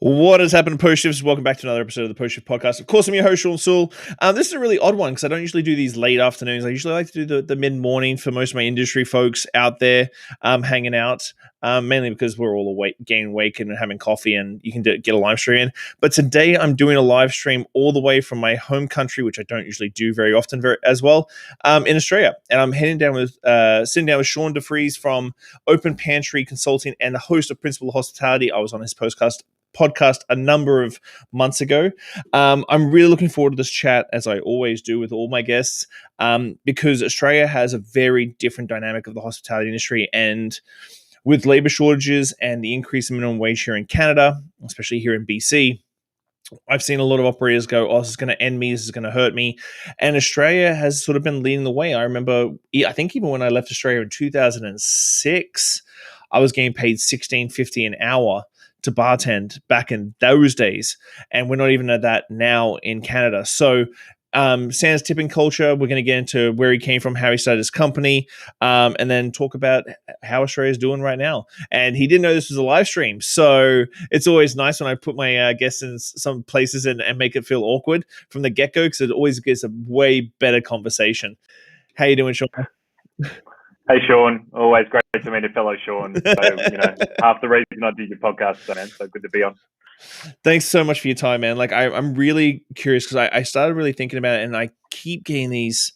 What has happened, Post Shifters? Welcome back to another episode of the Post Shift Podcast. Of course, I'm your host, Shawn Soole. This is a really odd one because I don't usually do these late afternoons. I usually like to do the mid-morning for most of my industry folks out there hanging out, mainly because we're all awake, getting awake and having coffee and you can get a live stream in. But today I'm doing a live stream all the way from my home country, which I don't usually do very often as well, in Australia. And I'm sitting down with Shaun de Vries from Open Pantry Consulting and the host of Principal Hospitality. I was on his podcast a number of months ago. I'm really looking forward to this chat, as I always do with all my guests, because Australia has a very different dynamic of the hospitality industry. And with labor shortages and the increase in minimum wage here in Canada, especially here in BC, I've seen a lot of operators go, oh, this is going to end me, this is going to hurt me. And Australia has sort of been leading the way. I remember, I think even when I left Australia in 2006, I was getting paid $16.50 an hour to bartend back in those days, and we're not even at that now in Canada. So Sam's tipping culture, we're going to get into where he came from, how he started his company, and then talk about how Australia's doing right now. And he didn't know this was a live stream, so it's always nice when I put my guests in some places and make it feel awkward from the get-go, because it always gets a way better conversation. How you doing, Shaun? Hey, Shaun. Always great to meet a fellow Shaun. So, half the reason I do your podcast, man. So good to be on. Thanks so much for your time, man. Like, I'm really curious because I started really thinking about it, and I keep getting these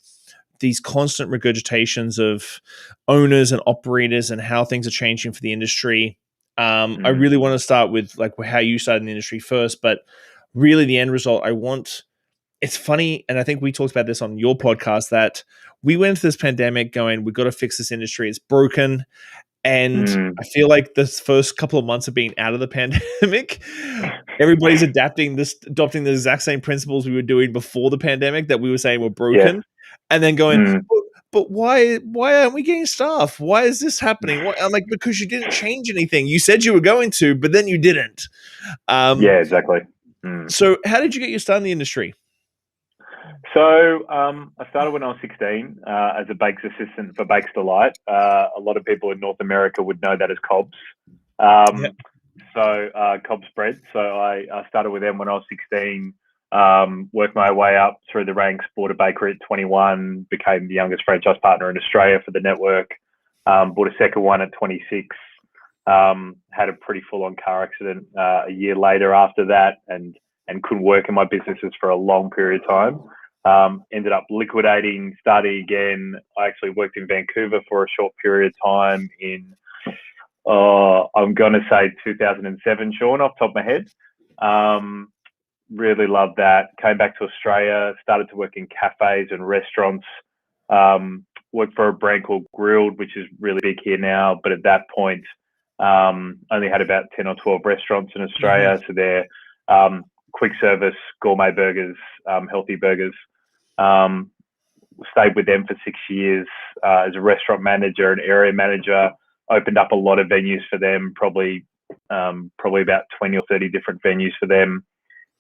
constant regurgitations of owners and operators and how things are changing for the industry. I really want to start with like how you started in the industry first, but really the end result it's funny, and I think we talked about this on your podcast, that we went into this pandemic going, we've got to fix this industry. It's broken. And I feel like this first couple of months of being out of the pandemic, everybody's adopting the exact same principles we were doing before the pandemic that we were saying were broken. Yeah. And then going, but why aren't we getting staff? Why is this happening? I'm like, because you didn't change anything. You said you were going to, but then you didn't. Yeah, exactly. So how did you get your start in the industry? So I started when I was 16 as a bakes assistant for Bakes Delight. A lot of people in North America would know that as Cobb's. So Cobb's bread. So I started with them when I was 16, worked my way up through the ranks, bought a bakery at 21, became the youngest franchise partner in Australia for the network, bought a second one at 26, had a pretty full-on car accident a year later after that, and couldn't work in my businesses for a long period of time. Ended up liquidating, starting again. I actually worked in Vancouver for a short period of time in, I'm going to say 2007, Shaun, off the top of my head. Really loved that. Came back to Australia, started to work in cafes and restaurants. Worked for a brand called Grilled, which is really big here now. But at that point, only had about 10 or 12 restaurants in Australia. So they're quick service, gourmet burgers, healthy burgers. Stayed with them for 6 years as a restaurant manager and area manager. Opened up a lot of venues for them, probably about 20 or 30 different venues for them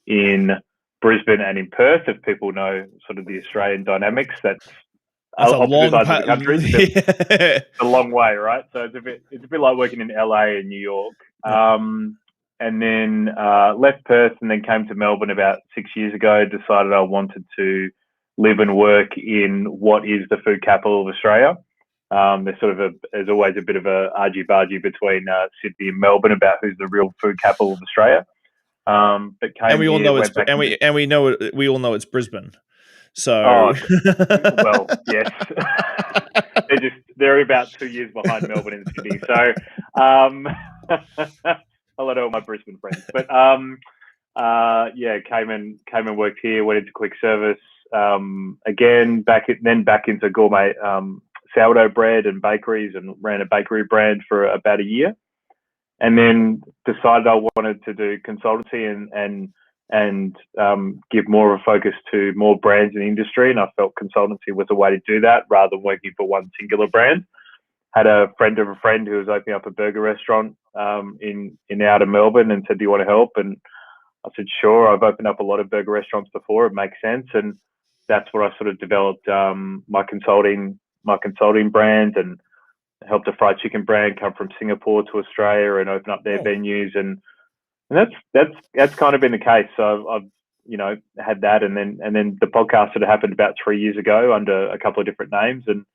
in Brisbane and in Perth. If people know sort of the Australian dynamics, that's a long sides of the country. It's a long way, right? So it's a bit like working in LA and New York. And then left Perth and then came to Melbourne about 6 years ago. Decided I wanted to live and work in what is the food capital of Australia. There's always a bit of a argy-bargy between Sydney and Melbourne about who's the real food capital of Australia. We all know it's Brisbane. So, well, yes, they're about 2 years behind Melbourne and Sydney. So, hello to all my Brisbane friends. But came and worked here. Went into quick service again. Back into gourmet sourdough bread and bakeries, and ran a bakery brand for about a year. And then decided I wanted to do consultancy and give more of a focus to more brands in the industry. And I felt consultancy was a way to do that rather than working for one singular brand. Had a friend of a friend who was opening up a burger restaurant in outer Melbourne and said, do you want to help? And I said, sure. I've opened up a lot of burger restaurants before. It makes sense. And that's where I sort of developed my consulting brand, and helped a fried chicken brand come from Singapore to Australia and open up their venues. And And that's kind of been the case. So I've had that, and then the podcast sort of happened about 3 years ago under a couple of different names, and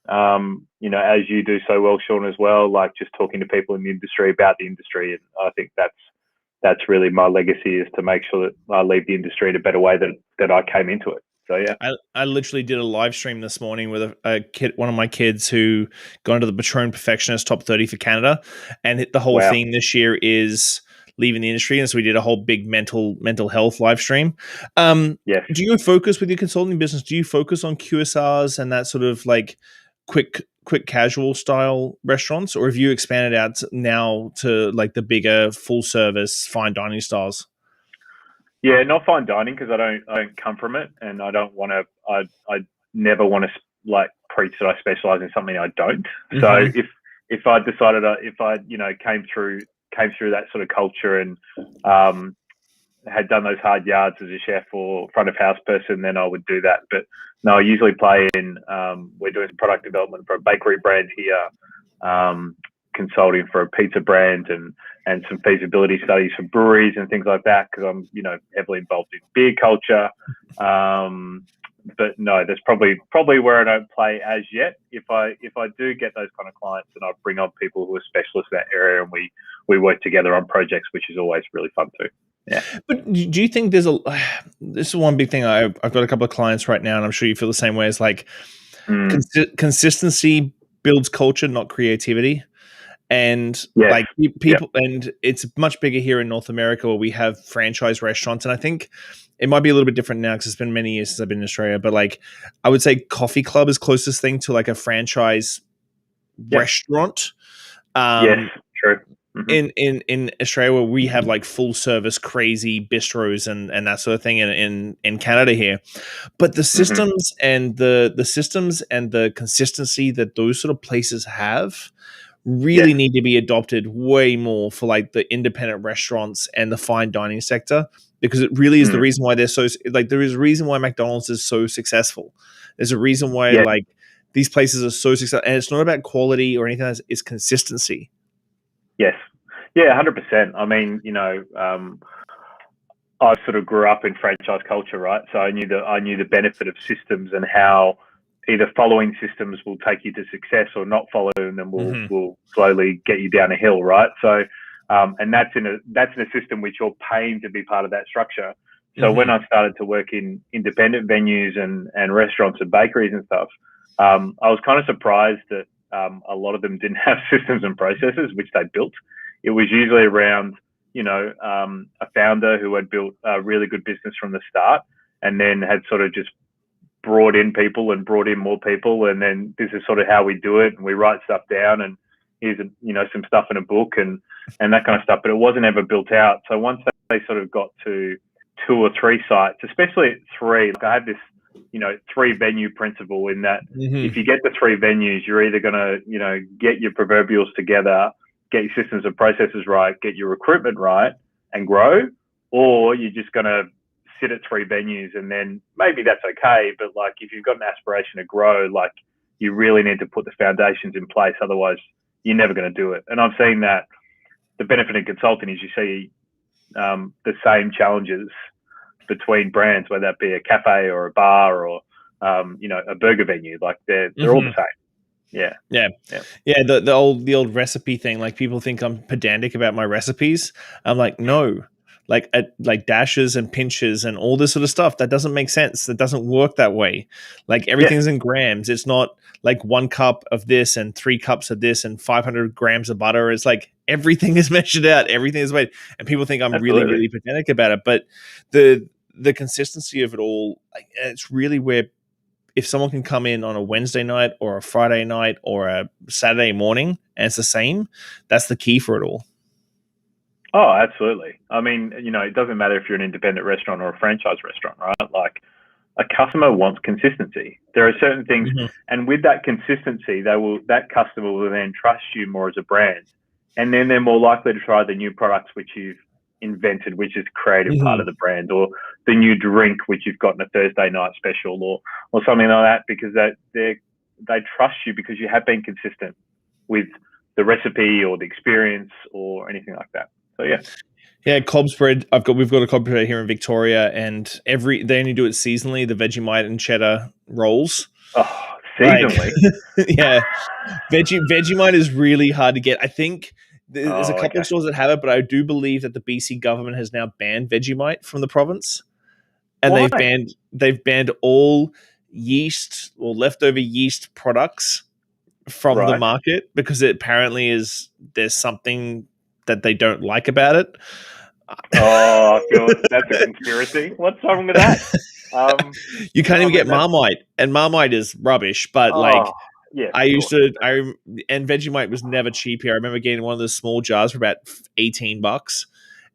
as you do so well, Shaun, as well, like just talking to people in the industry about the industry, and I think that's really my legacy, is to make sure that I leave the industry in a better way that I came into it. So yeah, I literally did a live stream this morning with a kid, one of my kids, who got into the Patron Perfectionist Top 30 for Canada, and the whole wow. theme this year is leaving the industry, and so we did a whole big mental health live stream. Yes. Do you focus with your consulting business? Do you focus on QSRs and that sort of like quick casual style restaurants, or have you expanded out now to like the bigger full service fine dining styles? Yeah, not fine dining, because I don't come from it, and I don't want to. I never want to like preach that I specialize in something I don't. So Mm-hmm. if I decided if I came through that sort of culture, and had done those hard yards as a chef or front of house person, then I would do that. But no, I usually play in. We're doing product development for a bakery brand here, consulting for a pizza brand, and some feasibility studies for breweries and things like that, because I'm heavily involved in beer culture. But no, that's probably where I don't play as yet. If I do get those kind of clients, then I bring on people who are specialists in that area, and we work together on projects, which is always really fun too. Yeah. But do you think this is one big thing? I've got a couple of clients right now, and I'm sure you feel the same way. As like consistency builds culture, not creativity. And Yes. like people, and it's much bigger here in North America, where we have franchise restaurants. And I think it might be a little bit different now, because it's been many years since I've been in Australia. But like, I would say Coffee Club is closest thing to like a franchise restaurant. Yes, true. Mm-hmm. In Australia, where we have like full service crazy bistros and that sort of thing in Canada here. But the systems and the systems and the consistency that those sort of places have really need to be adopted way more for like the independent restaurants and the fine dining sector, because it really is the reason why they're so like, there is a reason why McDonald's is so successful. There's a reason why like these places are so successful, and it's not about quality or anything. It's consistency. Yes. Yeah, 100%. I mean, I sort of grew up in franchise culture, right? So I knew the benefit of systems, and how either following systems will take you to success, or not following them will slowly get you down a hill, right? So, and that's in a system which you're paying to be part of that structure. So when I started to work in independent venues and restaurants and bakeries and stuff, I was kind of surprised that a lot of them didn't have systems and processes which they built. It was usually around, a founder who had built a really good business from the start, and then had sort of just brought in people and brought in more people, and then this is sort of how we do it, and we write stuff down, and here's some stuff in a book and that kind of stuff. But it wasn't ever built out. So once they sort of got to 2 or 3 sites, especially at 3, like I had this 3 venue principle, in that if you get to 3 venues, you're either going to, get your proverbials together, get your systems and processes right, get your recruitment right, and grow, or you're just going to sit at 3 venues, and then maybe that's okay. But like, if you've got an aspiration to grow, like, you really need to put the foundations in place. Otherwise, you're never going to do it. And I've seen that the benefit in consulting is you see the same challenges between brands, whether that be a cafe or a bar or a burger venue. Like they're all the same. Yeah. The old recipe thing. Like, people think I'm pedantic about my recipes. I'm like, no, like dashes and pinches and all this sort of stuff, that doesn't make sense. That doesn't work that way. Like, everything's in grams. It's not like 1 cup of this and 3 cups of this and 500 grams of butter. It's like everything is measured out. Everything is weighed. And people think I'm really, really pedantic about it. But the consistency of it all, like, it's really where, if someone can come in on a Wednesday night or a Friday night or a Saturday morning and it's the same, that's the key for it all. Oh, absolutely. I mean, it doesn't matter if you're an independent restaurant or a franchise restaurant, right? Like, a customer wants consistency. There are certain things, and with that consistency, that customer will then trust you more as a brand, and then they're more likely to try the new products which you've invented, which is creative part of the brand, or the new drink which you've got in a Thursday night special, or something like that, because they trust you because you have been consistent with the recipe or the experience or anything like that. So yeah. Yeah, Cobb's bread. We've got a Cobb bread here in Victoria, and they only do it seasonally. The Vegemite and cheddar rolls. Oh, Like, seasonally. yeah, Vegemite is really hard to get. I think there's a couple of Okay. stores that have it, but I do believe that the BC government has now banned Vegemite from the province, and Why? they've banned all yeast or leftover yeast products from the Right. market because it apparently there's something that they don't like about it. Oh, I feel that's a conspiracy. What's wrong with that? You can't I even mean, get Marmite, and Marmite is rubbish. But like, oh, yes, I of used course. to, and Vegemite was never cheap here. I remember getting one of those small jars for about $18. Oh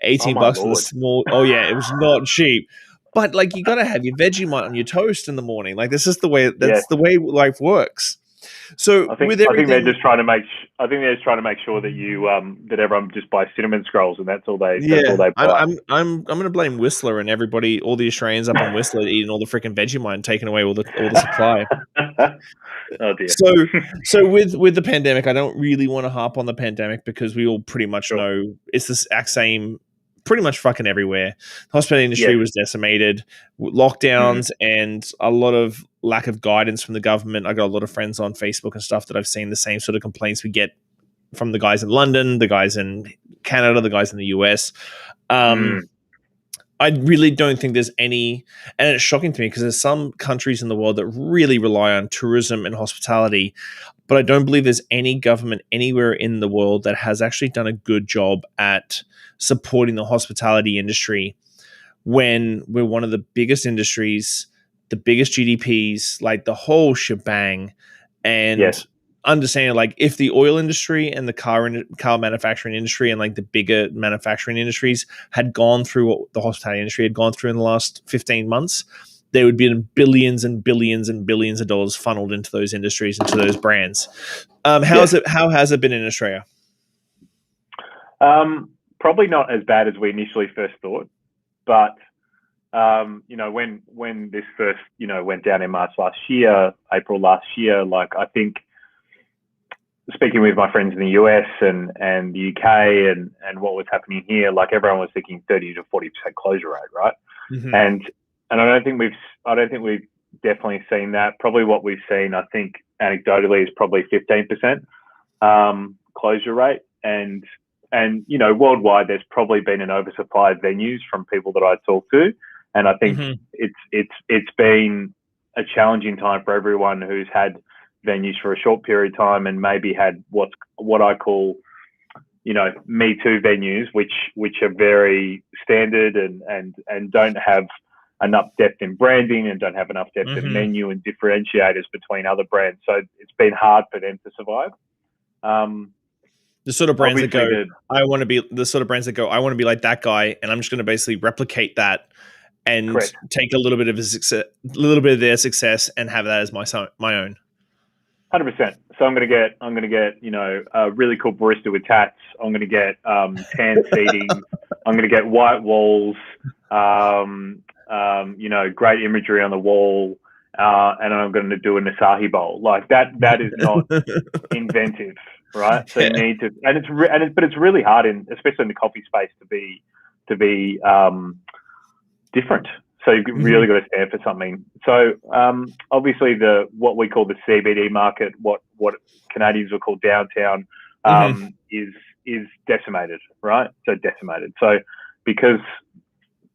18 my bucks for the lord. small. Oh yeah, it was not cheap. But like, you got to have your Vegemite on your toast in the morning. Like, this is the way. Yes. That's the way life works. So with I think they're everything, just trying to make. I think they're just trying to make sure that you that everyone just buys cinnamon scrolls and that's all they yeah, buy. I'm going to blame Whistler and everybody, all the Australians up in Whistler eating all the freaking Vegemite and taking away all the supply. Oh dear. So with the pandemic, I don't really want to harp on the pandemic because we all pretty much Sure. know it's the exact same, pretty much fucking everywhere. The hospitality industry Yes. was decimated, lockdowns, and a lot of lack of guidance from the government. I got a lot of friends on Facebook and stuff that I've seen the same sort of complaints we get from the guys in London, the guys in Canada, the guys in the US. I really don't think there's any, and it's shocking to me because there's some countries in the world that really rely on tourism and hospitality, but I don't believe there's any government anywhere in the world that has actually done a good job at supporting the hospitality industry when we're one of the biggest industries, the biggest GDPs, like the whole shebang. And Yes. understanding, like, if the oil industry and the car manufacturing industry and like the bigger manufacturing industries had gone through what the hospitality industry had gone through in the last 15 months, there would be billions and billions and billions of dollars funneled into those industries, into those brands. How has it been in Australia? Probably not as bad as we initially first thought, but when this first went down in March last year, April last year, like I think speaking with my friends in the US and the UK and what was happening here, like everyone was thinking 30 to 40% closure rate, right? Mm-hmm. And I don't think we've definitely seen that. Probably what we've seen, I think anecdotally, is probably 15% closure rate. And worldwide, there's probably been an oversupply of venues from people that I talk to, and I think it's been a challenging time for everyone who's had venues for a short period of time and maybe had what I call Me Too venues, which are very standard and don't have enough depth in branding and don't have enough depth in menu and differentiators between other brands. So it's been hard for them to survive. The sort of brands that go, I want to be like that guy, and I'm just going to basically replicate that and correct. take a little bit of their success and have that as my own. 100%. So I'm going to get a really cool barista with tats. I'm going to get tan seating. I'm going to get white walls. Great imagery on the wall. And I'm going to do an acai bowl. Like that. That is not inventive, right? So you need to, but it's really hard especially in the coffee space to be different. So you've really got to stand for something. So obviously what we call the CBD market, what Canadians will call downtown, is decimated, right? So decimated. So because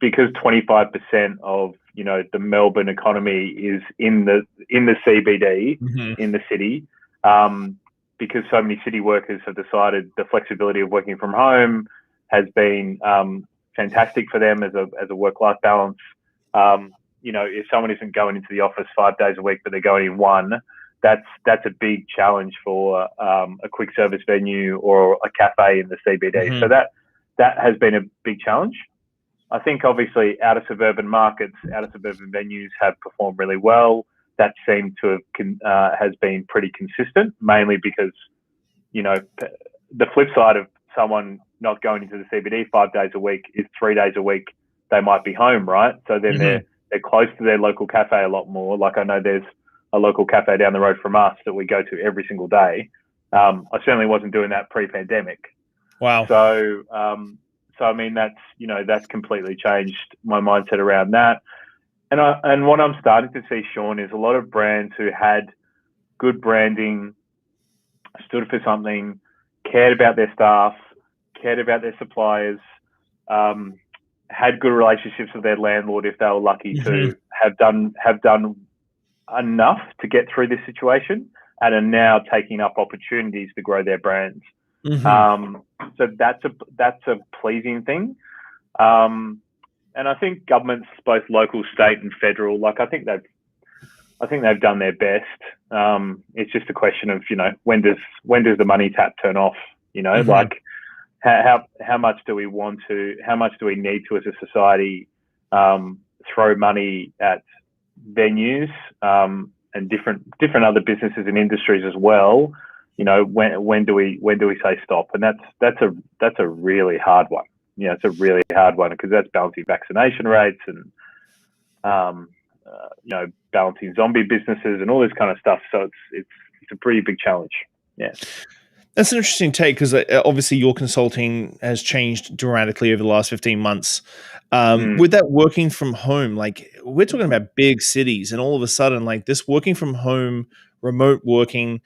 25% of the Melbourne economy is in the CBD in the city, because so many city workers have decided the flexibility of working from home has been fantastic for them as a work-life balance. If someone isn't going into the office 5 days a week, but they're going in one, that's a big challenge for a quick service venue or a cafe in the CBD. So that has been a big challenge. I think obviously outer suburban markets, outer suburban venues have performed really well. That seemed to have has been pretty consistent, mainly because the flip side of someone not going into the CBD 5 days a week is 3 days a week they might be home, right? So then they're close to their local cafe a lot more. Like I know there's a local cafe down the road from us that we go to every single day. I certainly wasn't doing that pre-pandemic. Wow. So I mean, that's completely changed my mindset around that. And what I'm starting to see, Shaun, is a lot of brands who had good branding, stood for something, cared about their staff, cared about their suppliers, had good relationships with their landlord if they were lucky to have done enough to get through this situation, and are now taking up opportunities to grow their brands. So that's a pleasing thing. And I think governments, both local, state, and federal, like I think they've done their best. It's just a question of, when does the money tap turn off? Like how much do we need to as a society throw money at venues and different other businesses and industries as well? When do we say stop? And that's a really hard one. It's a really hard one because that's balancing vaccination rates and balancing zombie businesses and all this kind of stuff. So it's a pretty big challenge. Yeah. That's an interesting take because obviously your consulting has changed dramatically over the last 15 months. With that working from home, like we're talking about big cities, and all of a sudden, like this working from home, remote working,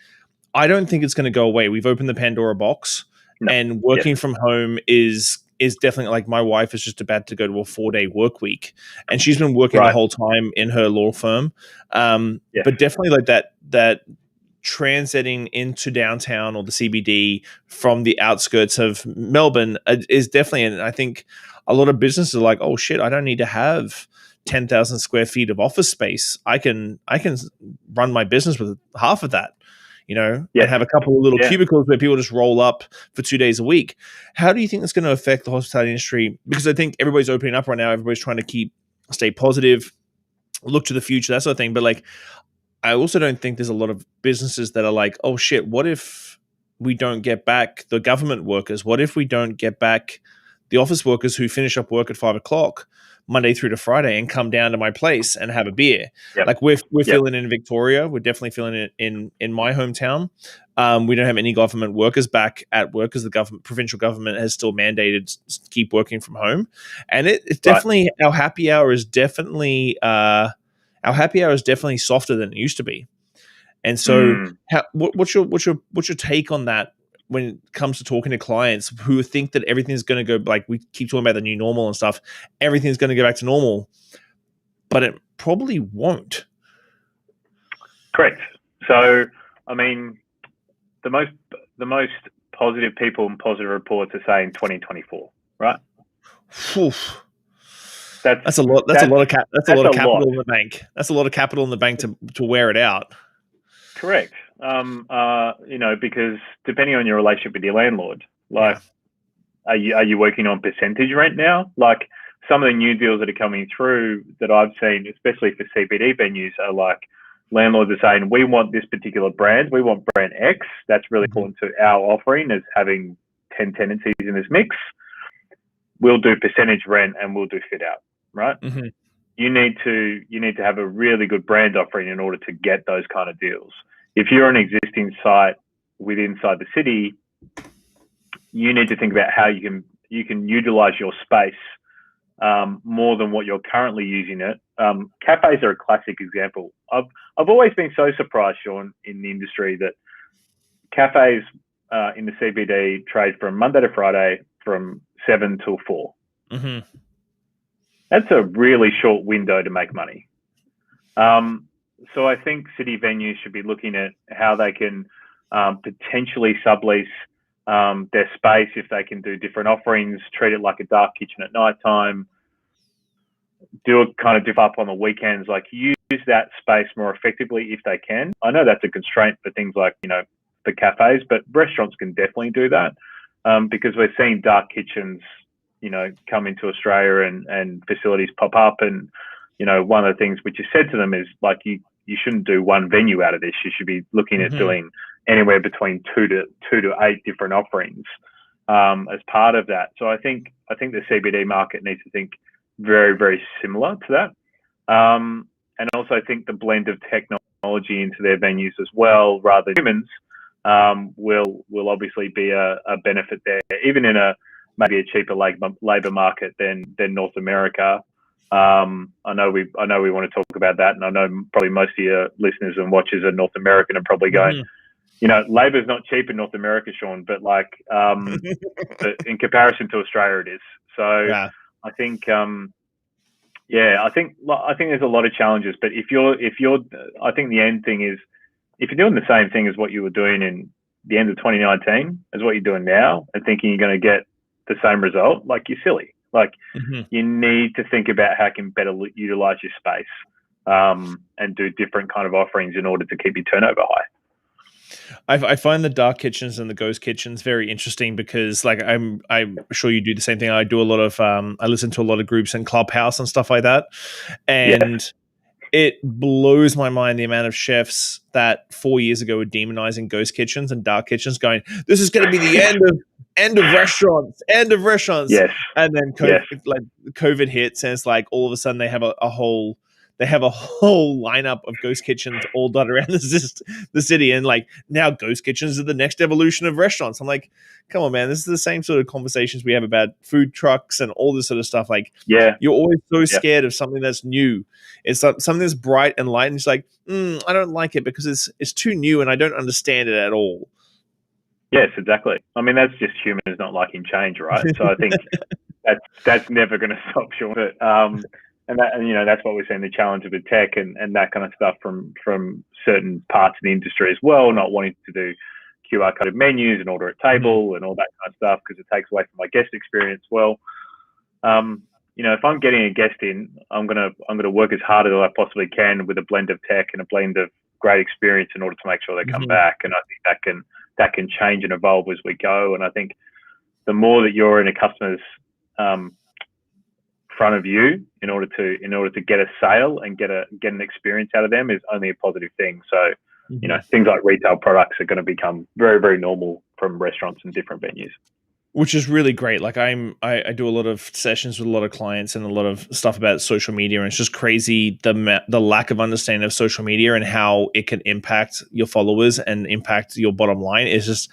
I don't think it's going to go away. We've opened the Pandora box, and working from home is definitely, like, my wife is just about to go to a 4-day work week, and she's been working the whole time in her law firm. But definitely like that transiting into downtown or the CBD from the outskirts of Melbourne is definitely, and I think a lot of businesses are like, oh shit, I don't need to have 10,000 square feet of office space. I can run my business with half of that, and have a couple of little cubicles where people just roll up for 2 days a week. How do you think that's going to affect the hospitality industry? Because I think everybody's opening up right now. Everybody's trying to stay positive, look to the future, that sort of thing. But like, I also don't think there's a lot of businesses that are like, oh shit, what if we don't get back the government workers? What if we don't get back the office workers who finish up work at 5 o'clock Monday through to Friday and come down to my place and have a beer? Like we're feeling it in Victoria. We're definitely feeling it in my hometown. We don't have any government workers back at work because the provincial government has still mandated to keep working from home. And it's definitely, our happy hour is definitely softer than it used to be. And so what's your take on that when it comes to talking to clients who think that everything's going to go, like we keep talking about the new normal and stuff, everything's going to go back to normal, but it probably won't. Correct. So, I mean, the most positive people and positive reports are saying 2024, right? That's a lot. That's a lot of capital in the bank. That's a lot of capital in the bank to wear it out. Correct. Because depending on your relationship with your landlord, like, are you working on percentage rent now? Like some of the new deals that are coming through that I've seen, especially for CBD venues, are like landlords are saying, we want this particular brand. We want brand X. That's really important to our offering as having 10 tenancies in this mix. We'll do percentage rent and we'll do fit out, right? You need to have a really good brand offering in order to get those kind of deals. If you're an existing site inside the city, you need to think about how you can utilize your space more than what you're currently using it. Cafes are a classic example. I've always been so surprised, Shaun, in the industry that cafes in the CBD trade from Monday to Friday from 7 till 4. That's a really short window to make money. So I think city venues should be looking at how they can potentially sublease their space if they can do different offerings, treat it like a dark kitchen at nighttime, do a kind of dip up on the weekends, like use that space more effectively if they can. I know that's a constraint for things like, for cafes, but restaurants can definitely do that because we're seeing dark kitchens, come into Australia and facilities pop up. And, one of the things which is said to them is like, you shouldn't do one venue out of this. You should be looking at doing anywhere between two to 8 different offerings as part of that. So I think the CBD market needs to think very, very similar to that. And also I think the blend of technology into their venues as well, rather than humans, will obviously be a benefit there. Even in a maybe a cheaper labor market than North America. I know we want to talk about that, and I know probably most of your listeners and watchers are North American and probably going, labor's not cheap in North America, Shaun, but but in comparison to Australia, it is. So Yeah. I think, I think there's a lot of challenges. But I think the end thing is, if you're doing the same thing as what you were doing in the end of 2019 as what you're doing now, and thinking you're going to get the same result, like, you're silly. Like, you need to think about how you can better utilize your space, and do different kind of offerings in order to keep your turnover high. I find the dark kitchens and the ghost kitchens very interesting because, like, I'm sure you do the same thing. I do a lot of I listen to a lot of groups in Clubhouse and stuff like that, and it blows my mind the amount of chefs that 4 years ago were demonizing ghost kitchens and dark kitchens, going, "This is going to be the end of restaurants, end of restaurants." Yes. And then COVID hits, and it's like all of a sudden they have a whole lineup of ghost kitchens all dotted around the city, and like, now ghost kitchens are the next evolution of restaurants. I'm like, come on, man, this is the same sort of conversations we have about food trucks and all this sort of stuff. Like, you're always so scared of something that's new. It's like something that's bright and light, and it's like, I don't like it because it's too new and I don't understand it at all. Yes, exactly. I mean, that's just humans not liking change, right? So I think that's never going to stop, Shaun. But and that's what we're seeing, the challenge with tech and that kind of stuff from certain parts of the industry as well, not wanting to do QR coded menus and order at table and all that kind of stuff because it takes away from my guest experience. Well, if I'm getting a guest in, I'm gonna work as hard as I possibly can with a blend of tech and a blend of great experience in order to make sure they come back. And I think that can change and evolve as we go. And I think the more that you're in a customer's front of you in order to get a sale and get an experience out of them is only a positive thing. So things like retail products are going to become very, very normal from restaurants and different venues, which is really great. Like, I do a lot of sessions with a lot of clients and a lot of stuff about social media, and it's just crazy the lack of understanding of social media and how it can impact your followers and impact your bottom line is just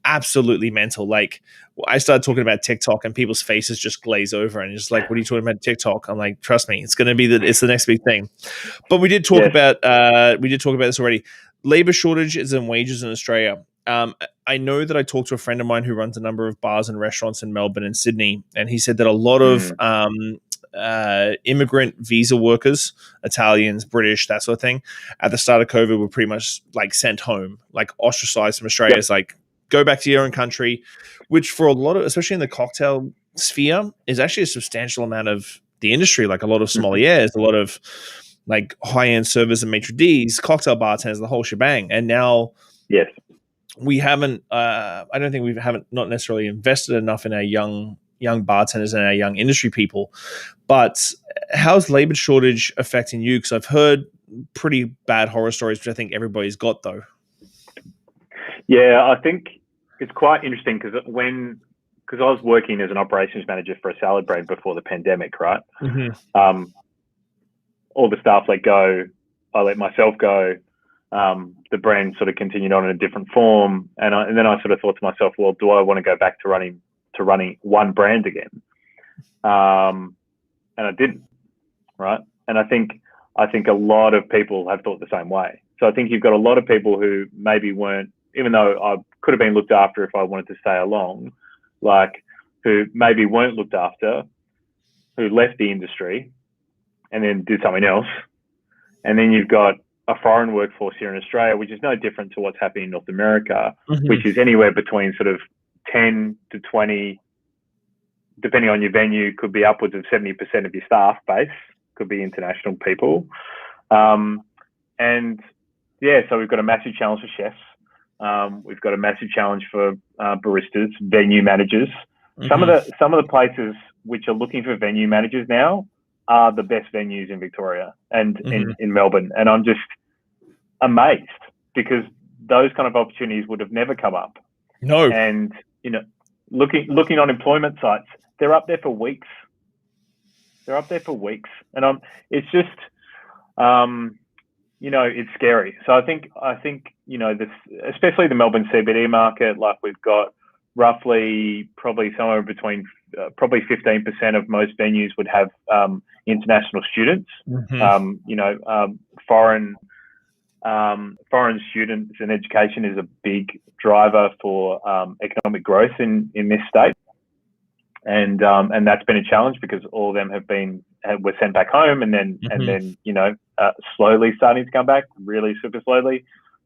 absolutely mental. Like, I started talking about TikTok and people's faces just glaze over and just like, what are you talking about TikTok? I'm like, trust me, it's going to be it's the next big thing. But we did talk about this already. Labor shortages and wages in Australia. I know that I talked to a friend of mine who runs a number of bars and restaurants in Melbourne and Sydney, and he said that a lot of immigrant visa workers, Italians, British, that sort of thing, at the start of COVID were pretty much like sent home, like ostracized from Australia. It's like, go back to your own country, which for a lot of, especially in the cocktail sphere, is actually a substantial amount of the industry. Like, a lot of sommeliers, a lot of like high-end servers and maitre d's, cocktail bartenders, the whole shebang. And now, we haven't. I don't think we haven't not necessarily invested enough in our young bartenders and our young industry people. But how's labor shortage affecting you? Because I've heard pretty bad horror stories, which I think everybody's got, though. Yeah, I think it's quite interesting because I was working as an operations manager for a salad brand before the pandemic, right? All the staff let go. I let myself go. The brand sort of continued on in a different form, and then I sort of thought to myself, well, do I want to go back to running one brand again? And I didn't, right? And I think a lot of people have thought the same way. So I think you've got a lot of people who maybe weren't, even though I could have been looked after if I wanted to stay along, like, who maybe weren't looked after, who left the industry and then did something else. And then you've got a foreign workforce here in Australia, which is no different to what's happening in North America, which is anywhere between sort of 10 to 20, depending on your venue, could be upwards of 70% of your staff base, could be international people. And yeah, so we've got a massive challenge for chefs. We've got a massive challenge for baristas, venue managers. Some of the places which are looking for venue managers now are the best venues in Victoria and in Melbourne. And I'm just amazed because those kind of opportunities would have never come up. No. And, looking on employment sites, they're up there for weeks. And it's just, it's scary. So I think, this, especially the Melbourne CBD market, like, we've got roughly probably somewhere between probably 15% of most venues would have international students. Foreign students and education is a big driver for economic growth in this state, and that's been a challenge because all of them were sent back home, and then slowly starting to come back, really super slowly.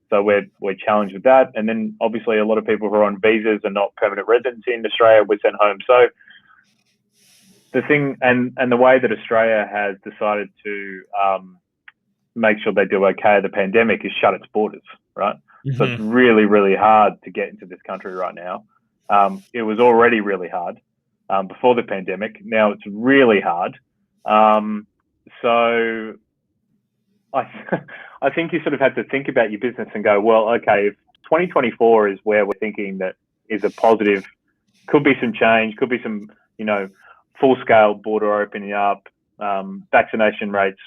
So we're challenged with that, and then obviously a lot of people who are on visas and not permanent residency in Australia were sent home. So the thing, and the way that Australia has decided to make sure they do okay at the pandemic is shut its borders, right? So it's really, really hard to get into this country right now. It was already really hard before the pandemic. Now it's really hard. So I think you sort of have to think about your business and go, well, okay, if 2024 is where we're thinking that is a positive, could be some change, could be some, full-scale border opening up, vaccination rates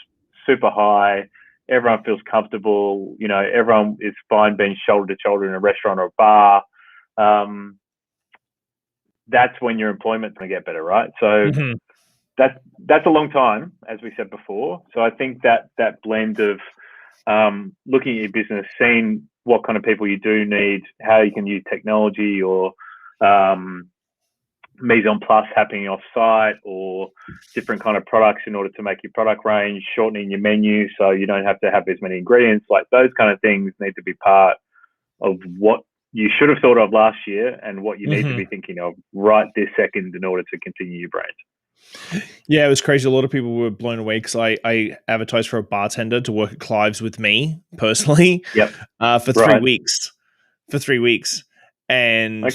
super high, everyone feels comfortable, everyone is fine being shoulder to shoulder in a restaurant or a bar. That's when your employment's going to get better, right? So that's a long time, as we said before. So I think that blend of looking at your business, seeing what kind of people you do need, how you can use technology or mise en place happening off site, or different kind of products in order to make your product range, shortening your menu so you don't have to have as many ingredients. Like those kind of things need to be part of what you should have thought of last year and what you need to be thinking of right this second in order to continue your brand. Yeah, it was crazy. A lot of people were blown away because I advertised for a bartender to work at Clive's with me personally. For 3 weeks. For 3 weeks. And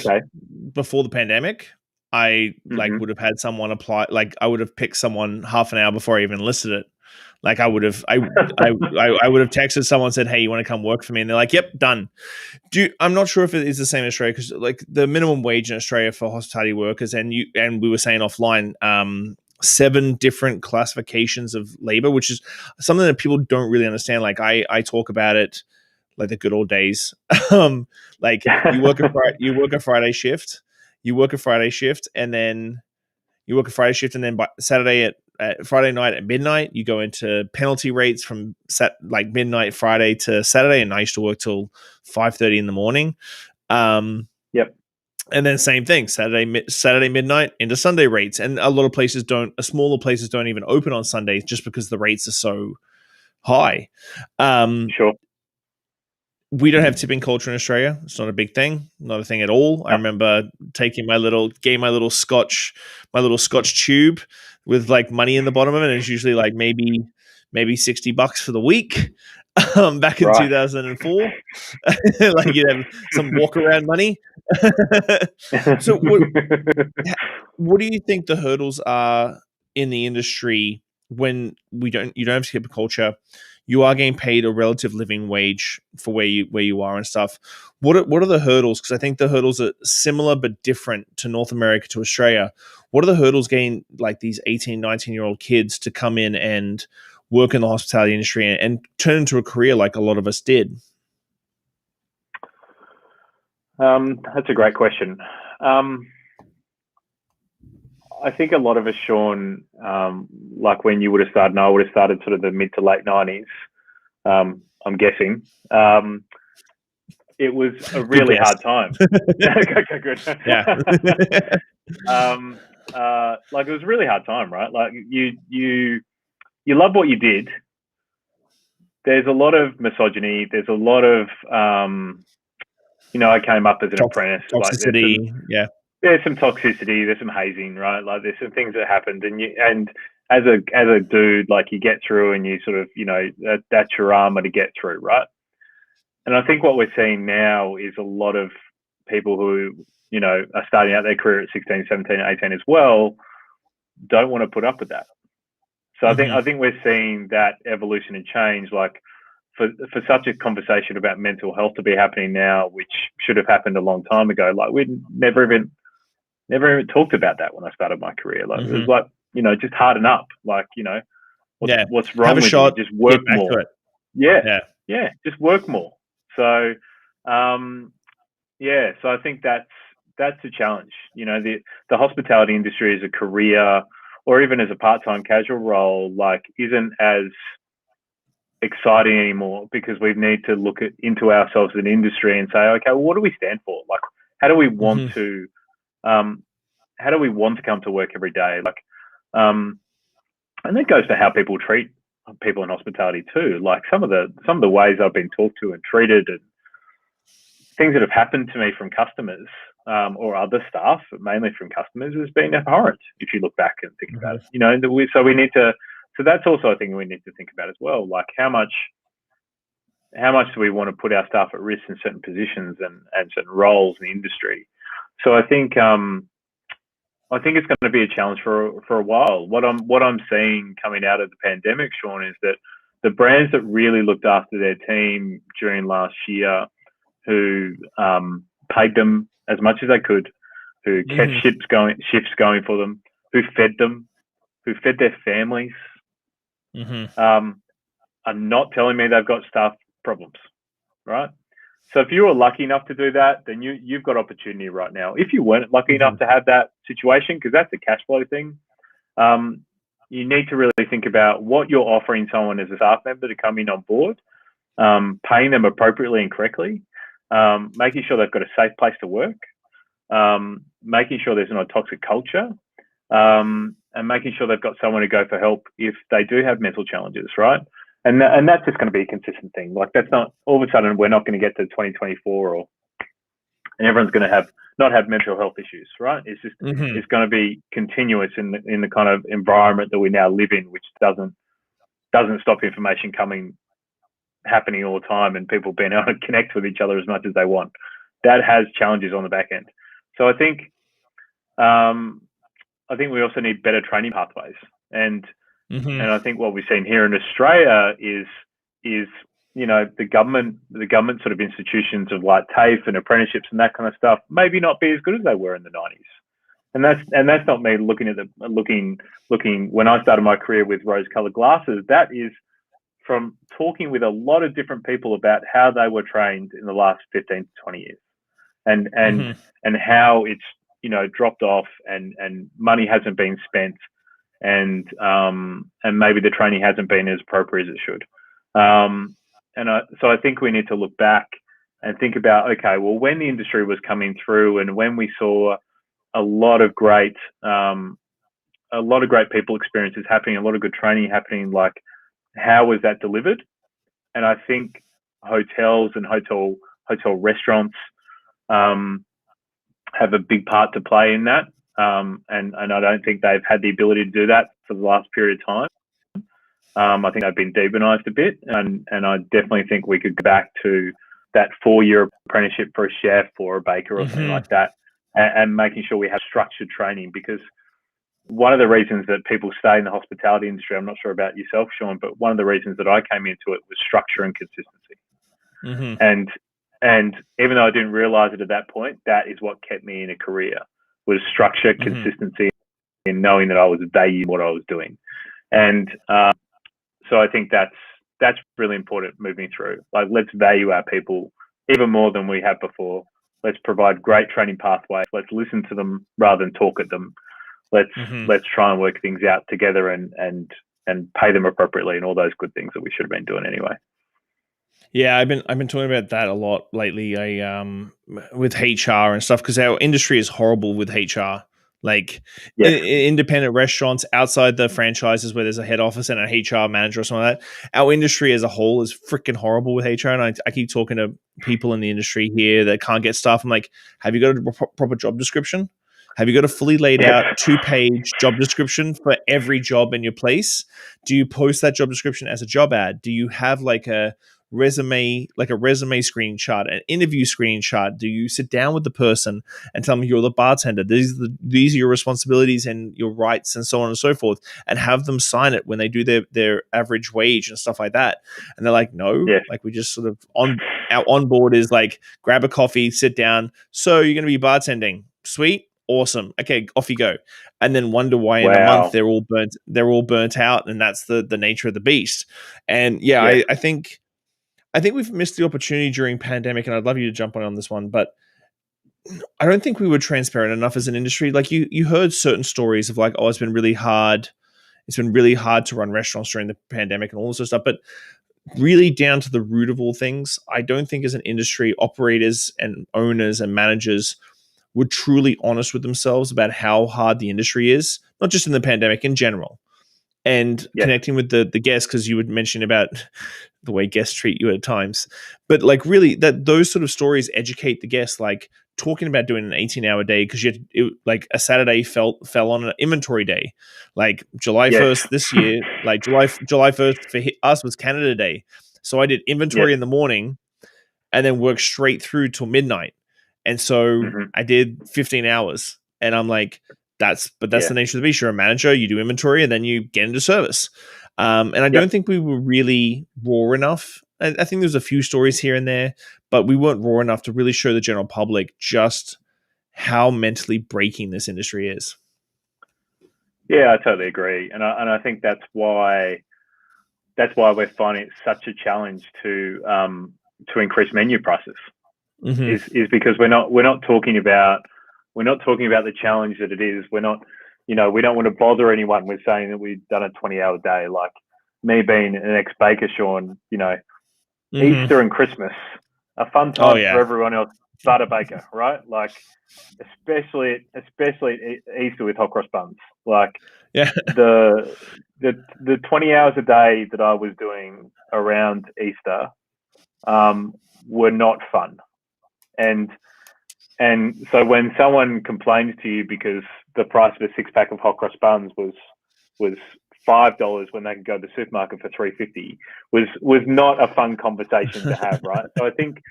before the pandemic, I would have had someone apply. Like I would have picked someone half an hour before I even listed it. Like I would have texted someone, said, "Hey, you want to come work for me?" And they're like, "Yep, done." I'm not sure if it is the same in Australia, because like the minimum wage in Australia for hospitality workers, and we were saying offline, 7 different classifications of labor, which is something that people don't really understand. Like I talk about it like the good old days. Like you work a Friday shift. You work a Friday shift, and then by Friday night at midnight, you go into penalty rates from midnight Friday to Saturday, and I used to work till 5:30 in the morning. And then same thing, Saturday midnight into Sunday rates, and a lot of places smaller places don't even open on Sundays just because the rates are so high. Sure. We don't have tipping culture in Australia. It's not a big thing, not a thing at all. I remember taking my little Scotch tube with like money in the bottom of it, and it's usually like maybe $60 for the week. Back in 2004, like you'd have some walk around money. So, what do you think the hurdles are in the industry when you don't have to skip culture? You are getting paid a relative living wage for where you are and stuff. What are the hurdles? Because I think the hurdles are similar but different to North America, to Australia. What are the hurdles getting like these 18, 19-year-old kids to come in and work in the hospitality industry and turn into a career like a lot of us did? That's a great question. I think a lot of us, Shaun, like when you would have started, and I would have started sort of the mid to late 90s, I'm guessing, it was a really hard time. Okay, good. Yeah. Like it was a really hard time, right? Like you love what you did. There's a lot of misogyny. There's a lot of, I came up as an apprentice. Toxicity, There's some toxicity, there's some hazing, right? Like there's some things that happened, and as a dude, like you get through, and you sort of, that's your armor to get through, right? And I think what we're seeing now is a lot of people who, are starting out their career at 16, 17, 18 as well, don't want to put up with that. So I think we're seeing that evolution and change, like for such a conversation about mental health to be happening now, which should have happened a long time ago. Like we'd never even talked about that when I started my career. Like it was like, just harden up. Like, what's wrong with you? Just work more. Yeah, just work more. So, so I think that's that's a challenge. You know, the hospitality industry as a career or even as a part-time casual role, like, isn't as exciting anymore, because we need to look into ourselves as an industry and say, okay, well, what do we stand for? Like, how do we want to come to work every day? Like, and that goes to how people treat people in hospitality too. Like, some of the ways I've been talked to and treated, and things that have happened to me from customers, or other staff, but mainly from customers, has been abhorrent if you look back and think about it. You know, so that's also a thing we need to think about as well. Like, how much do we want to put our staff at risk in certain positions and certain roles in the industry? So I think it's going to be a challenge for a while. What I'm seeing coming out of the pandemic, Shaun, is that the brands that really looked after their team during last year, who paid them as much as they could, who kept shifts going for them, who fed them, who fed their families, are not telling me they've got staff problems, right? So if you were lucky enough to do that, then you've got opportunity right now. If you weren't lucky enough to have that situation, because that's a cash flow thing, you need to really think about what you're offering someone as a staff member to come in on board, paying them appropriately and correctly, making sure they've got a safe place to work, making sure there's not a toxic culture, and making sure they've got someone to go for help if they do have mental challenges, right? And that's just going to be a consistent thing. Like, that's not all of a sudden we're not going to get to 2024 and everyone's going to not have mental health issues, right? It's just it's going to be continuous in the kind of environment that we now live in, which doesn't stop information happening all the time and people being able to connect with each other as much as they want. That has challenges on the back end. So I think we also need better training pathways, and I think what we've seen here in Australia is you know, the government sort of institutions of like TAFE and apprenticeships and that kind of stuff maybe not be as good as they were in the 90s. And that's not me looking when I started my career with rose-colored glasses. That is from talking with a lot of different people about how they were trained in the last 15 to 20 years, and how it's, you know, dropped off, and money hasn't been spent, and maybe the training hasn't been as appropriate as it should. So I think we need to look back and think about, okay, well, when the industry was coming through and when we saw a lot of great people experiences happening, a lot of good training happening, like, how was that delivered? And I think hotels and hotel restaurants have a big part to play in that. And I don't think they've had the ability to do that for the last period of time. I think they've been demonized a bit, and I definitely think we could go back to that 4-year apprenticeship for a chef or a baker or something like that, and making sure we have structured training. Because one of the reasons that people stay in the hospitality industry, I'm not sure about yourself, Shaun, but one of the reasons that I came into it was structure and consistency. And even though I didn't realize it at that point, that is what kept me in a career, was structure, consistency, and knowing that I was valuing what I was doing. And so I think that's really important moving through. Like, let's value our people even more than we have before. Let's provide great training pathways. Let's listen to them rather than talk at them. Let's try and work things out together and pay them appropriately and all those good things that we should have been doing anyway. Yeah, I've been talking about that a lot lately. With HR and stuff, because our industry is horrible with HR. Like, independent restaurants outside the franchises where there's a head office and an HR manager or something like that. Our industry as a whole is freaking horrible with HR. And I keep talking to people in the industry here that can't get staff. I'm like, have you got a proper job description? Have you got a fully laid out 2-page job description for every job in your place? Do you post that job description as a job ad? Do you have like a resume screenshot, an interview screenshot? Do you sit down with the person and tell them you're the bartender? These are your responsibilities and your rights and so on and so forth, and have them sign it when they do their average wage and stuff like that. And they're like, no, like, we just sort of our onboard is like, grab a coffee, sit down. So you're going to be bartending. Sweet. Awesome. Okay, off you go. And then wonder why in a month they're all burnt out, and that's the nature of the beast. And I think we've missed the opportunity during pandemic, and I'd love you to jump on this one, but I don't think we were transparent enough as an industry. Like you heard certain stories of like, oh, it's been really hard. It's been really hard to run restaurants during the pandemic and all this sort of stuff. But really down to the root of all things, I don't think as an industry, operators and owners and managers were truly honest with themselves about how hard the industry is, not just in the pandemic, in general. And connecting with the guests, because you would mention about the way guests treat you at times, but like really that those sort of stories educate the guests, like talking about doing an 18-hour day because like a Saturday fell on an inventory day, like July 1st this year, like July 1st for us was Canada Day, so I did inventory in the morning and then worked straight through till midnight, and so I did 15 hours, and I'm like, that's the nature of the beast. You're a manager, you do inventory, and then you get into service. And I don't think we were really raw enough. I think there's a few stories here and there, but we weren't raw enough to really show the general public just how mentally breaking this industry is. Yeah, I totally agree, and I think that's why we're finding it such a challenge to increase menu prices. Is because we're not talking about the challenge that it is. We're not, we don't want to bother anyone with saying that we've done a 20-hour day. Like me being an ex-baker, Shaun, Easter and Christmas are fun times for everyone else but a baker, right? Like, especially Easter with hot cross buns. Like, the 20 hours a day that I was doing around Easter were not fun. And so when someone complains to you because the price of a 6-pack of hot cross buns was $5 when they could go to the supermarket for $3.50 was not a fun conversation to have, right? So I think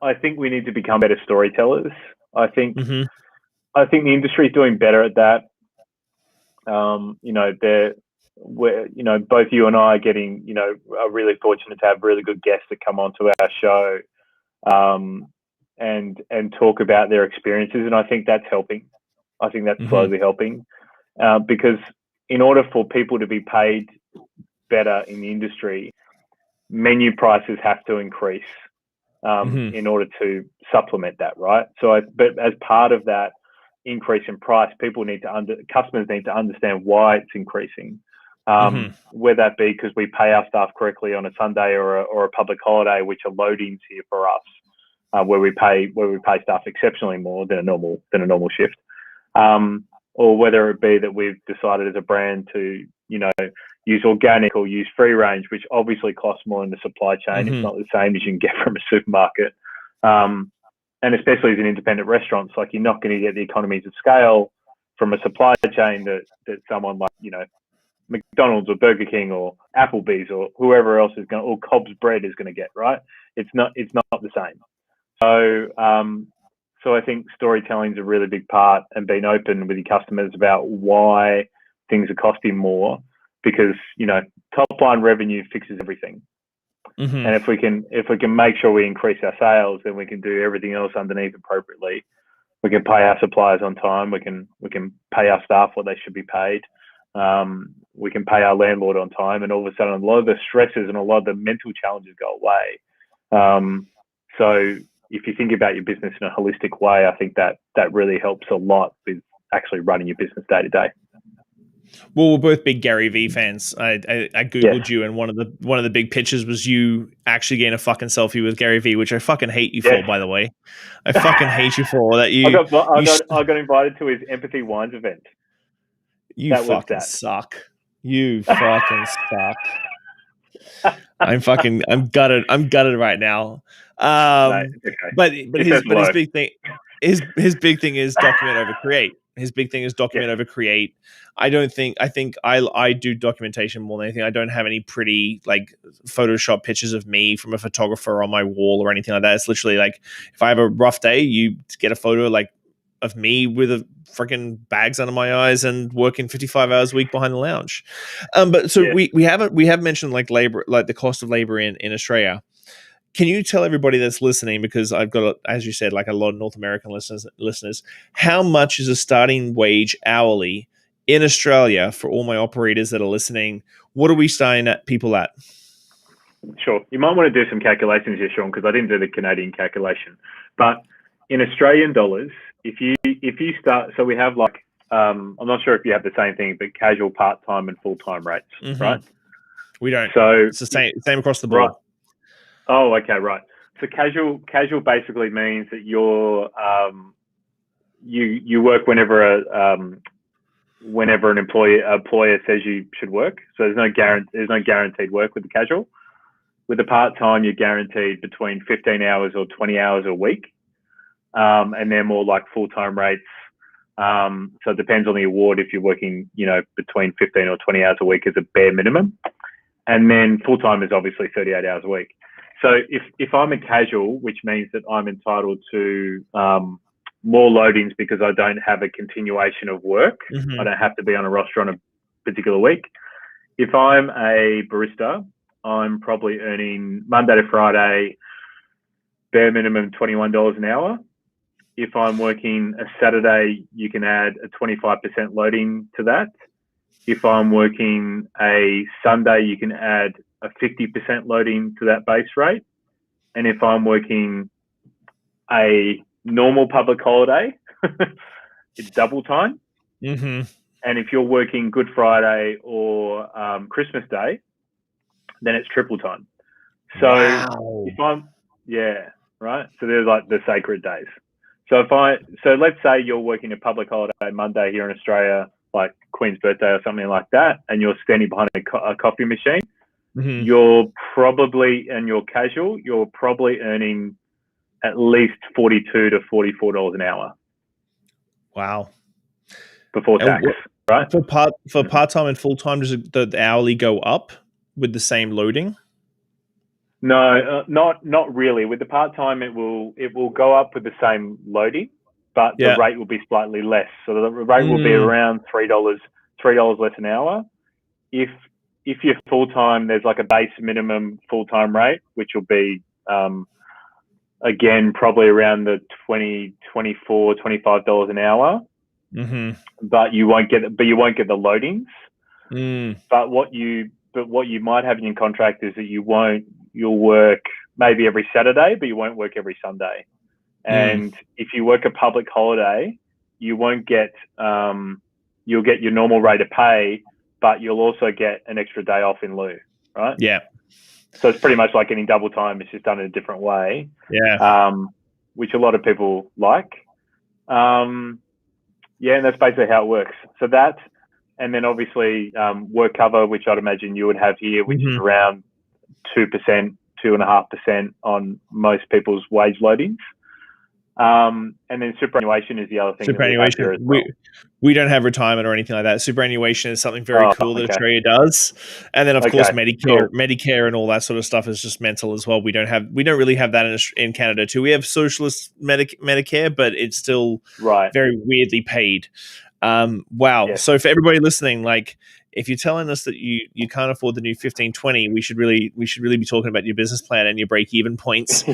I think we need to become better storytellers. I think the industry is doing better at that. Both you and I are getting, are really fortunate to have really good guests that come onto our show, and talk about their experiences. And I think that's helping. I think that's slowly helping, because in order for people to be paid better in the industry, menu prices have to increase, in order to supplement that, right? But as part of that increase in price, customers need to understand why it's increasing. Whether that be because we pay our staff correctly on a Sunday or a public holiday, which are loadings here for us, where we pay staff exceptionally more than a normal shift, or whether it be that we've decided as a brand to use organic or use free range, which obviously costs more in the supply chain. It's not the same as you can get from a supermarket, and especially as an independent restaurant, it's like you're not going to get the economies of scale from a supply chain that someone like McDonald's or Burger King or Applebee's or whoever else is going, or Cobb's Bread is going to get, right? It's not the same. So I think storytelling is a really big part, and being open with your customers about why things are costing more, because top line revenue fixes everything. And if we can make sure we increase our sales, then we can do everything else underneath appropriately. We can pay our suppliers on time. We can pay our staff what they should be paid. We can pay our landlord on time, and all of a sudden a lot of the stresses and a lot of the mental challenges go away. So if you think about your business in a holistic way, I think that really helps a lot with actually running your business day to day. Well, we're both big Gary Vee fans. I googled you, and one of the big pictures was you actually getting a fucking selfie with Gary Vee, which I fucking hate you for, by the way. I fucking hate you for that. I got invited to his Empathy Wines event. You fucking suck. You fucking suck. I'm gutted. I'm gutted right now. Okay. But his big thing, his big thing is document over create. His big thing is document over create. I think I do documentation more than anything. I don't have any pretty like Photoshop pictures of me from a photographer on my wall or anything like that. It's literally like, if I have a rough day, you get a photo like of me with a freaking bags under my eyes and working 55 hours a week behind the lounge. But so we have mentioned like labor, like the cost of labor in Australia. Can you tell everybody that's listening, because I've got, as you said, like a lot of North American listeners, how much is a starting wage hourly in Australia for all my operators that are listening? What are we starting at people at? Sure. You might want to do some calculations here, Shaun, because I didn't do the Canadian calculation. But in Australian dollars, if you start, so we have like, I'm not sure if you have the same thing, but casual, part-time, and full-time rates, right? We don't. So It's the same across the board. Right. Oh, okay, right. So casual basically means that you work whenever an employer says you should work. So there's no guaranteed work with the casual. With the part-time, you're guaranteed between 15 hours or 20 hours a week. And they're more like full-time rates. So it depends on the award if you're working, between 15 or 20 hours a week as a bare minimum. And then full-time is obviously 38 hours a week. So if I'm a casual, which means that I'm entitled to more loadings because I don't have a continuation of work. I don't have to be on a roster on a particular week. If I'm a barista, I'm probably earning Monday to Friday, bare minimum $21 an hour. If I'm working a Saturday, you can add a 25% loading to that. If I'm working a Sunday, you can add a 50% loading to that base rate. And if I'm working a normal public holiday, it's double time. And if you're working Good Friday or Christmas Day, then it's triple time. So if I'm, right. So there's like the sacred days. So let's say you're working a public holiday Monday here in Australia, like Queen's birthday or something like that, and you're standing behind a coffee machine, you're probably, and you're casual, you're probably earning at least $42 to $44 an hour. Wow. Before tax, right? For part-time and full-time, does the hourly go up with the same loading? No, not really. With the part-time, it will go up with the same loading, but the rate will be slightly less. So the rate will be around $3 less an hour. If you're full-time, there's like a base minimum full-time rate, which will be again probably around the $20, $24, $25 an hour. But you won't get the loadings. But what you might have in your contract is that you'll work maybe every Saturday, but you won't work every Sunday. And if you work a public holiday, you won't get you'll get your normal rate of pay, but you'll also get an extra day off in lieu, right? Yeah. So it's pretty much like getting double time. It's just done in a different way. Yeah. Which a lot of people like. And that's basically how it works. So that, and then obviously work cover, which I'd imagine you would have here, which is around 2%, 2.5% on most people's wage loadings. And then superannuation is the other thing. Superannuation. We don't have retirement or anything like that. Superannuation is something very cool that Australia does. And then of course Medicare and all that sort of stuff is just mental as well. We don't really have that in Canada too. We have socialist Medicare, but it's still very weirdly paid. Wow. Yes. So for everybody listening, like if you're telling us that you can't afford the new 1520, we should really be talking about your business plan and your break-even points.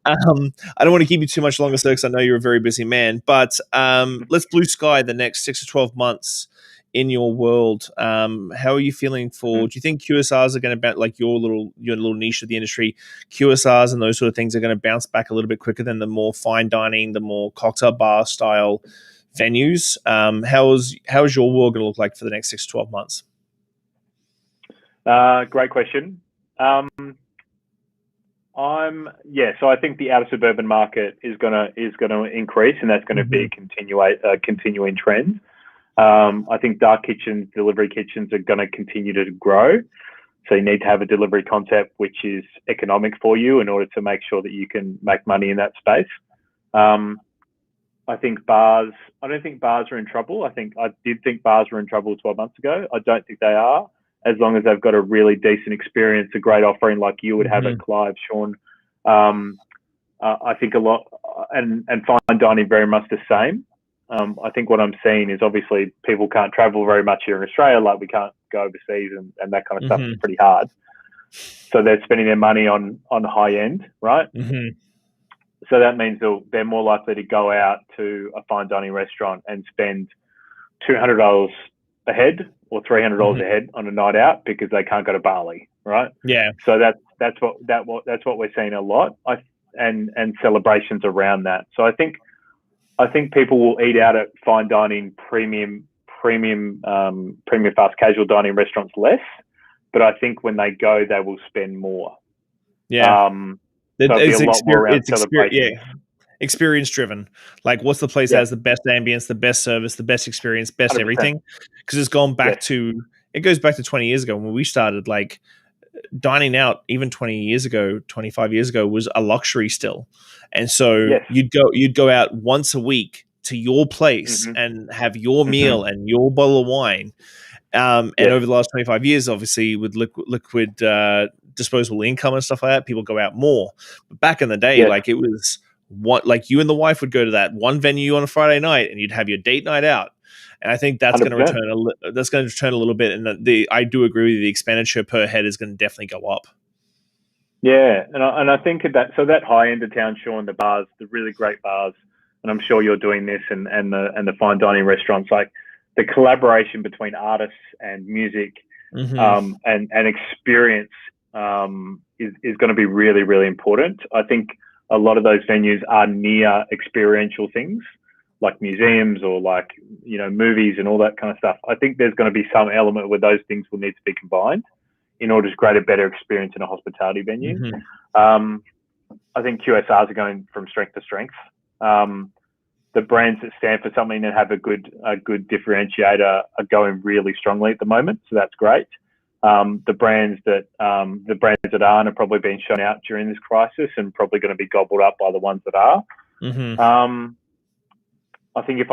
I don't want to keep you too much longer, sir, because I know you're a very busy man. But let's blue sky the next 6 to 12 months in your world. How are you feeling for? Do you think QSRs are going to like your little niche of the industry? QSRs and those sort of things are going to bounce back a little bit quicker than the more fine dining, the more cocktail bar style venues. How is your world going to look like for the next 6 to 12 months? Great question. So I think the outer suburban market is gonna increase, and that's going to be a continuing trend. I think dark kitchens, delivery kitchens are going to continue to grow. So you need to have a delivery concept which is economic for you in order to make sure that you can make money in that space. I think bars. I don't think bars are in trouble. I did think bars were in trouble 12 months ago. I don't think they are, as long as they've got a really decent experience, a great offering like you would have at Clive, Shaun. I think a lot, and fine dining very much the same. I think what I'm seeing is obviously people can't travel very much here in Australia, like we can't go overseas and that kind of stuff is pretty hard. So they're spending their money on high end, right? So that means they're more likely to go out to a fine dining restaurant and spend $200 a head or $300 a head on a night out because they can't go to Bali, right? Yeah. So that's what we're seeing a lot. And celebrations around that. So I think people will eat out at fine dining, premium fast casual dining restaurants less, but I think when they go, they will spend more. Yeah. So it'll be a lot more around celebrations. Experience driven. Like, what's the place that has the best ambience, the best service, the best experience, best 100%. everything? Because it's gone back to, it goes back to 20 years ago when we started. Like, dining out even 20 years ago, 25 years ago was a luxury still. And so you'd go out once a week to your place and have your meal and your bottle of wine. And over the last 25 years, obviously, with liquid disposable income and stuff like that, people go out more. But back in the day, like, it was like you and the wife would go to that one venue on a Friday night and you'd have your date night out. And I think that's going to return a little bit. And I do agree with you, the expenditure per head is going to definitely go up. Yeah, and I think that high end of town, Shaun, the bars, the really great bars, and I'm sure you're doing this, and the fine dining restaurants, like the collaboration between artists and music and experience is going to be really, really important. I think a lot of those venues are near experiential things like museums or like, movies and all that kind of stuff. I think there's going to be some element where those things will need to be combined in order to create a better experience in a hospitality venue. I think QSRs are going from strength to strength. The brands that stand for something and have a good differentiator are going really strongly at the moment, so that's great. The brands that aren't are probably being shown out during this crisis and probably going to be gobbled up by the ones that are. I think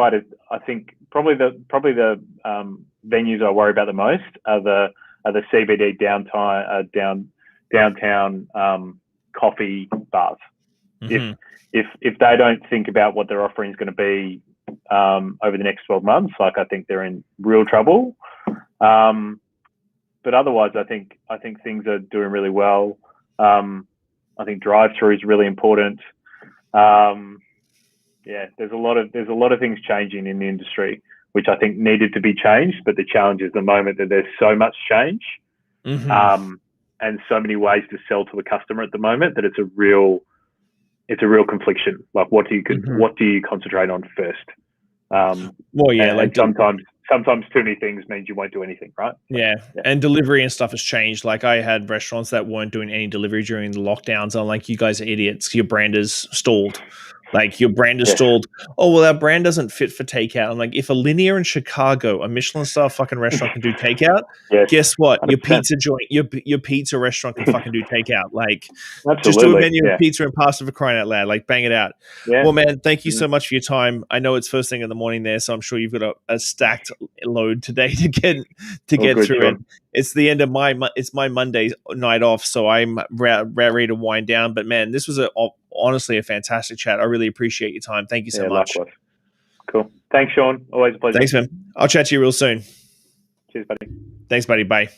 probably the venues I worry about the most are the CBD downtown coffee bars. If they don't think about what their offering is going to be over the next 12 months, like, I think they're in real trouble. But otherwise, I think things are doing really well. I think drive-through is really important. There's a lot of things changing in the industry, which I think needed to be changed. But the challenge is the moment that there's so much change, and so many ways to sell to the customer at the moment that it's a real confliction. Like, what do you concentrate on first? Sometimes too many things means you won't do anything, right? Yeah. And delivery and stuff has changed. Like, I had restaurants that weren't doing any delivery during the lockdowns. I'm like, you guys are idiots. Your brand is stalled. Like, your brand is stalled. Oh, well, our brand doesn't fit for takeout. I'm like, if a Linear in Chicago, a Michelin star fucking restaurant can do takeout, guess what? 100%. Your pizza joint, your pizza restaurant can fucking do takeout. Like, just do a menu of pizza and pasta for crying out loud. Like, bang it out. Yeah. Well, man, thank you so much for your time. I know it's first thing in the morning there, so I'm sure you've got a stacked load today to get through it. It's the end of my Monday night off, so I'm ready to wind down. But man, this was honestly a fantastic chat. I really appreciate your time. Thank you so much. Likewise. Cool. Thanks, Shaun. Always a pleasure. Thanks, man. I'll chat to you real soon. Cheers, buddy. Thanks, buddy. Bye.